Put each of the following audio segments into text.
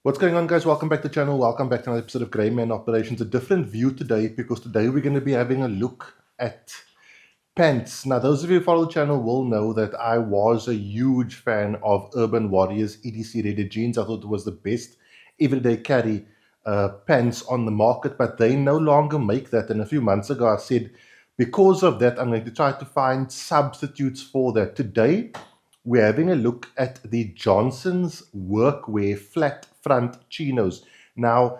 What's going on, guys? Welcome back to the channel. Welcome back to another episode of Grey Man Operations. A different view today because today we're going to be having a look at pants. Now, those of you who follow the channel will know that I was a huge fan of Urban Warriors EDC rated jeans. I thought it was the best everyday carry pants on the market, but they no longer make that. And a few months ago, I said, because of that, I'm going to try to find substitutes for that. Today, we're having a look at the Jonsson's Workwear Flat Front Chinos. Now,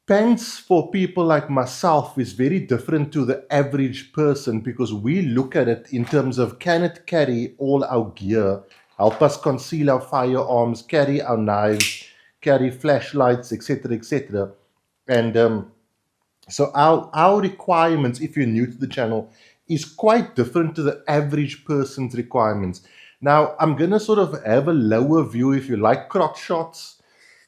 pants for people like myself is very different to the average person because we look at it in terms of, can it carry all our gear, help us conceal our firearms, carry our knives, carry flashlights, etc., etc. And so our requirements, if you're new to the channel, is quite different to the average person's requirements. Now, I'm going to sort of have a lower view. If you like crotch shots,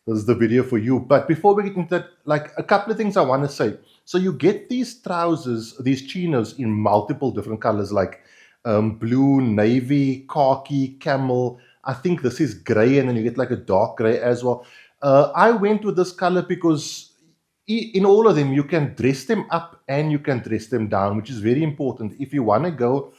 this is the video for you. But before we get into that, like a couple of things I want to say. So you get these trousers, these chinos in multiple different colors, like blue, navy, khaki, camel. I think this is gray, and then you get like a dark gray as well. I went with this color because in all of them, you can dress them up and you can dress them down, which is very important. If you want to go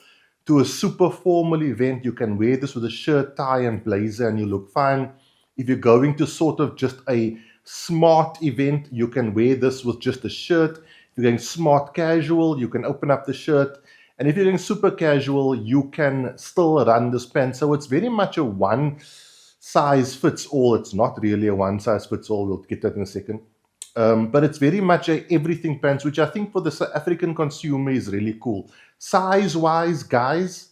to a super formal event, you can wear this with a shirt, tie, and blazer, and you look fine. If you're going to sort of just a smart event, you can wear this with just a shirt. If you're going smart casual, you can open up the shirt. And if you're going super casual, you can still run this pants. So it's very much a one size fits all. It's not really a one size fits all. We'll get that in a second. But it's very much a everything pants, which I think for the South African consumer is really cool. Size-wise, guys,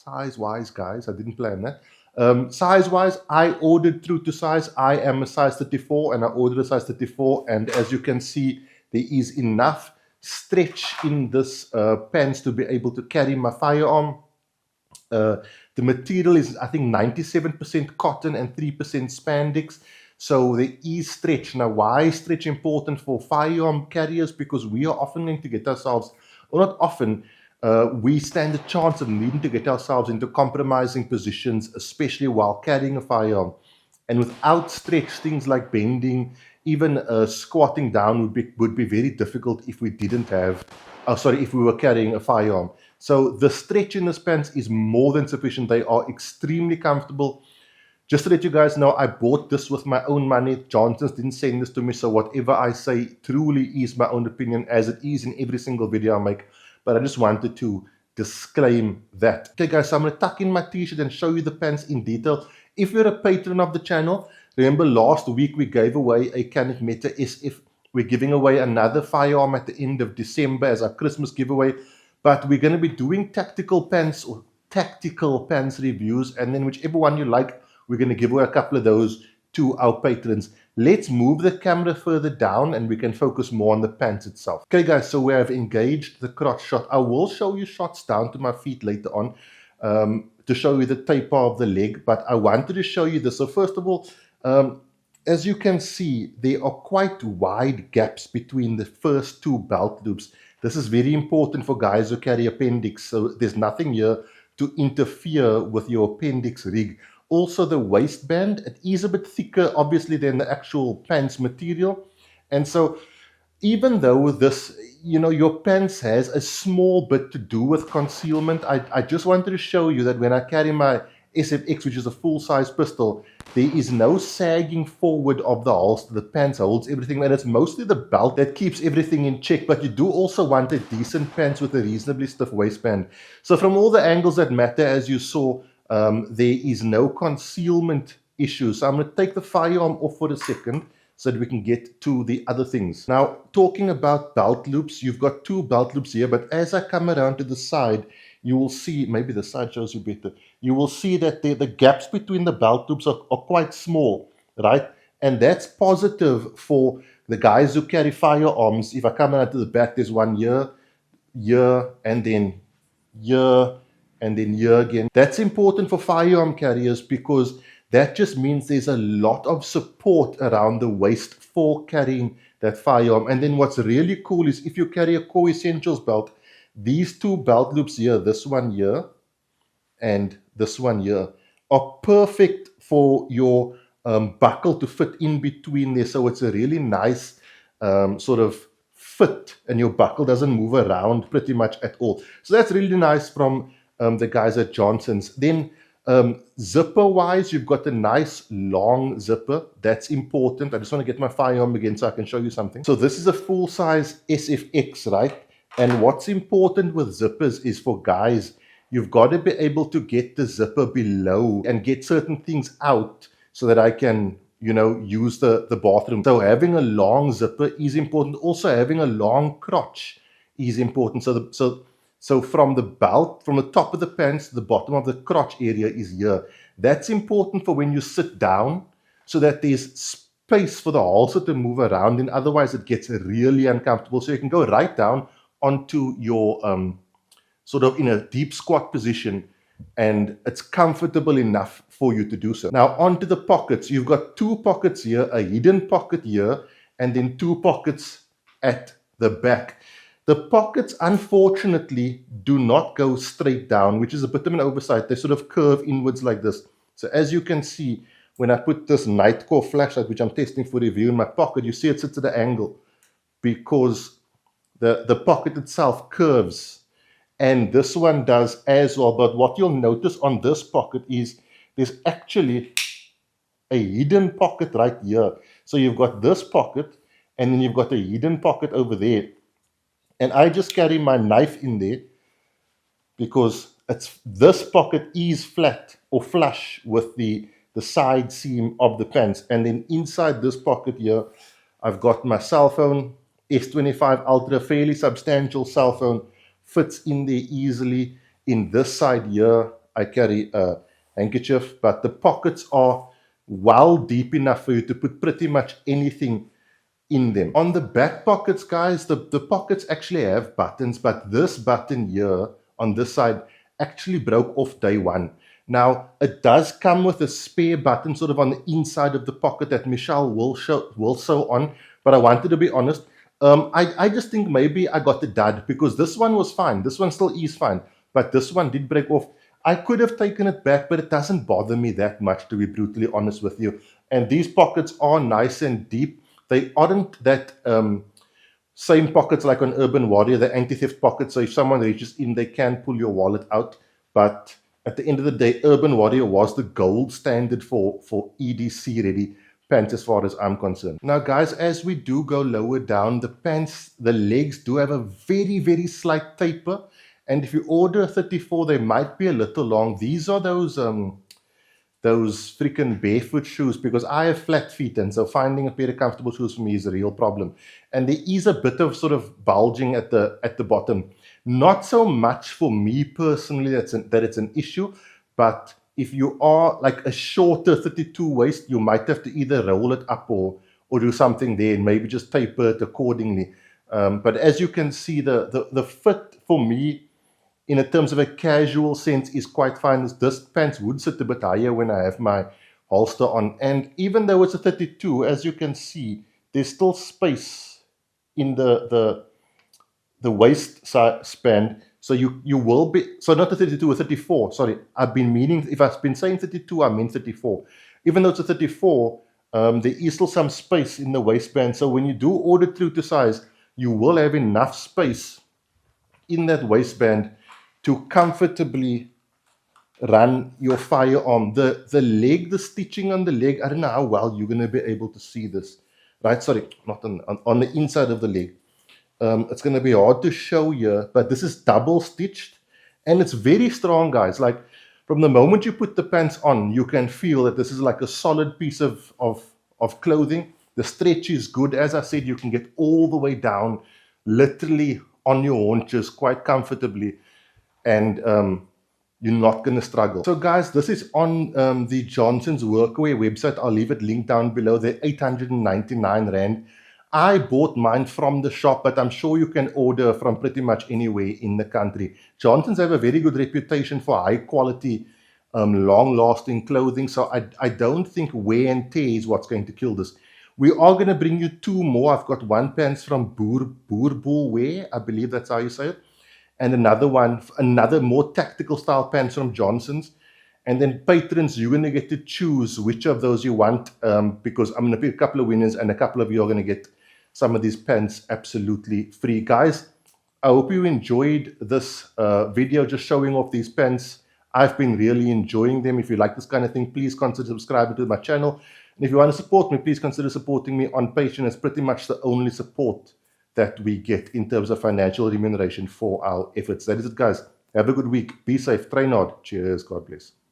I didn't plan that. Size-wise, I ordered through to size. I am a size 34, and I ordered a size 34. And as you can see, there is enough stretch in this pants to be able to carry my firearm. The material is, I think, 97% cotton and 3% spandex. So there is stretch. Now, why is stretch important for firearm carriers? Because we are often going to get ourselves, or not often, we stand a chance of needing to get ourselves into compromising positions, especially while carrying a firearm. And without stretch, things like bending, even squatting down would be very difficult if we didn't have, if we were carrying a firearm. So the stretch in this pants is more than sufficient. They are extremely comfortable. Just to let you guys know, I bought this with my own money. Jonsson's didn't send this to me, so whatever I say truly is my own opinion, as it is in every single video I make. But I just wanted to disclaim that. Okay, guys, so I'm going to tuck in my t-shirt and show you the pants in detail. If you're a patron of the channel, remember last week we gave away a Canik Meta SF. We're giving away another firearm at the end of December as our Christmas giveaway. But we're going to be doing tactical pants or tactical pants reviews, and then whichever one you like, we're going to give away a couple of those to our patrons. Let's move the camera further down and we can focus more on the pants itself. Okay, guys, so we have engaged the crotch shot. I will show you shots down to my feet later on to show you the taper of the leg, but I wanted to show you this. So first of all, as you can see, there are quite wide gaps between the first two belt loops. This is very important for guys who carry appendix, so there's nothing here to interfere with your appendix rig. Also, the waistband, it is a bit thicker, obviously, than the actual pants material. And so, even though this, your pants has a small bit to do with concealment, I just wanted to show you that when I carry my SFX, which is a full-size pistol, there is no sagging forward of the holster. The pants holds everything, and it's mostly the belt that keeps everything in check. But you do also want a decent pants with a reasonably stiff waistband. So from all the angles that matter, as you saw, there is no concealment issue. So I'm going to take the firearm off for a second so that we can get to the other things. Now, talking about belt loops, you've got two belt loops here, but as I come around to the side, you will see, maybe the side shows you better, you will see that the gaps between the belt loops are quite small, right? And that's positive for the guys who carry firearms. If I come around to the back, there's one here, and then here, and then here again. That's important for firearm carriers because that just means there's a lot of support around the waist for carrying that firearm. And then what's really cool is if you carry a core essentials belt, these two belt loops here, this one here and this one here, are perfect for your buckle to fit in between there, so it's a really nice sort of fit, and your buckle doesn't move around pretty much at all. So that's really nice from the guys at Jonsson's. Then zipper wise, you've got a nice long zipper. That's important. I just want to get my firearm again so I can show you something. So this is a full size SFX, right? And what's important with zippers is, for guys, you've got to be able to get the zipper below and get certain things out so that I can, you know, use the bathroom. So having a long zipper is important. Also having a long crotch is important. So from the belt, from the top of the pants to the bottom of the crotch area is here. That's important for when you sit down, so that there's space for the halter to move around, and otherwise it gets really uncomfortable. So you can go right down onto your sort of in a deep squat position, and it's comfortable enough for you to do so. Now onto the pockets. You've got two pockets here, a hidden pocket here, and then two pockets at the back. The pockets, unfortunately, do not go straight down, which is a bit of an oversight. They sort of curve inwards like this. So as you can see, when I put this Nightcore flashlight, which I'm testing for review, in my pocket, you see it sits at an angle because the pocket itself curves. And this one does as well. But what you'll notice on this pocket is there's actually a hidden pocket right here. So you've got this pocket, and then you've got a hidden pocket over there. And I just carry my knife in there because this pocket is flat or flush with the side seam of the pants. And then inside this pocket here, I've got my cell phone, S25 Ultra, fairly substantial cell phone, fits in there easily. In this side here, I carry a handkerchief, but the pockets are well deep enough for you to put pretty much anything in them. On the back pockets, guys, the pockets actually have buttons, but this button here on this side actually broke off day one. Now, it does come with a spare button sort of on the inside of the pocket that Michelle will sew on, but I wanted to be honest. I just think maybe I got the dud, because this one was fine. This one still is fine, but this one did break off. I could have taken it back, but it doesn't bother me that much, to be brutally honest with you. And these pockets are nice and deep. They aren't that same pockets like on Urban Warrior, the anti-theft pockets. So if someone reaches in, they can pull your wallet out. But at the end of the day, Urban Warrior was the gold standard for EDC ready pants as far as I'm concerned. Now guys, as we do go lower down, the pants, the legs do have a very, very slight taper. And if you order a 34, they might be a little long. These are those freaking barefoot shoes, because I have flat feet, and so finding a pair of comfortable shoes for me is a real problem. And there is a bit of sort of bulging at the bottom. Not so much for me personally that it's an issue, but if you are like a shorter 32 waist, you might have to either roll it up or do something there and maybe just taper it accordingly. But as you can see, the fit for me, in terms of a casual sense, is quite fine. This pants would sit a bit higher when I have my holster on. And even though it's a 32, as you can see, there's still space in the waist span. So you will be, so not a 32, a 34. Sorry, I've been meaning, if I've been saying 32, I mean 34. Even though it's a 34, there is still some space in the waistband. So when you do order through to size, you will have enough space in that waistband to comfortably run your firearm. The leg, the stitching on the leg, I don't know how well you're going to be able to see this. Right, sorry, not on the inside of the leg. It's going to be hard to show here, but this is double stitched, and it's very strong, guys. Like, from the moment you put the pants on, you can feel that this is like a solid piece of clothing. The stretch is good. As I said, you can get all the way down, literally on your haunches quite comfortably, and you're not going to struggle. So guys, this is on the Jonsson's Workwear website. I'll leave it linked down below. They're 899 Rand. I bought mine from the shop, but I'm sure you can order from pretty much anywhere in the country. Jonsson's have a very good reputation for high quality, long-lasting clothing, so I don't think wear and tear is what's going to kill this. We are going to bring you two more. I've got one pants from Boerboel Wear, I believe that's how you say it, and another one, another more tactical style pants from Jonsson's. And then patrons, you're going to get to choose which of those you want, because I'm going to pick a couple of winners and a couple of you are going to get some of these pens absolutely free. Guys, I hope you enjoyed this video just showing off these pens. I've been really enjoying them. If you like this kind of thing, please consider subscribing to my channel. And if you want to support me, please consider supporting me on Patreon. It's pretty much the only support that we get in terms of financial remuneration for our efforts. That is it, guys. Have a good week. Be safe. Train hard. Cheers. God bless.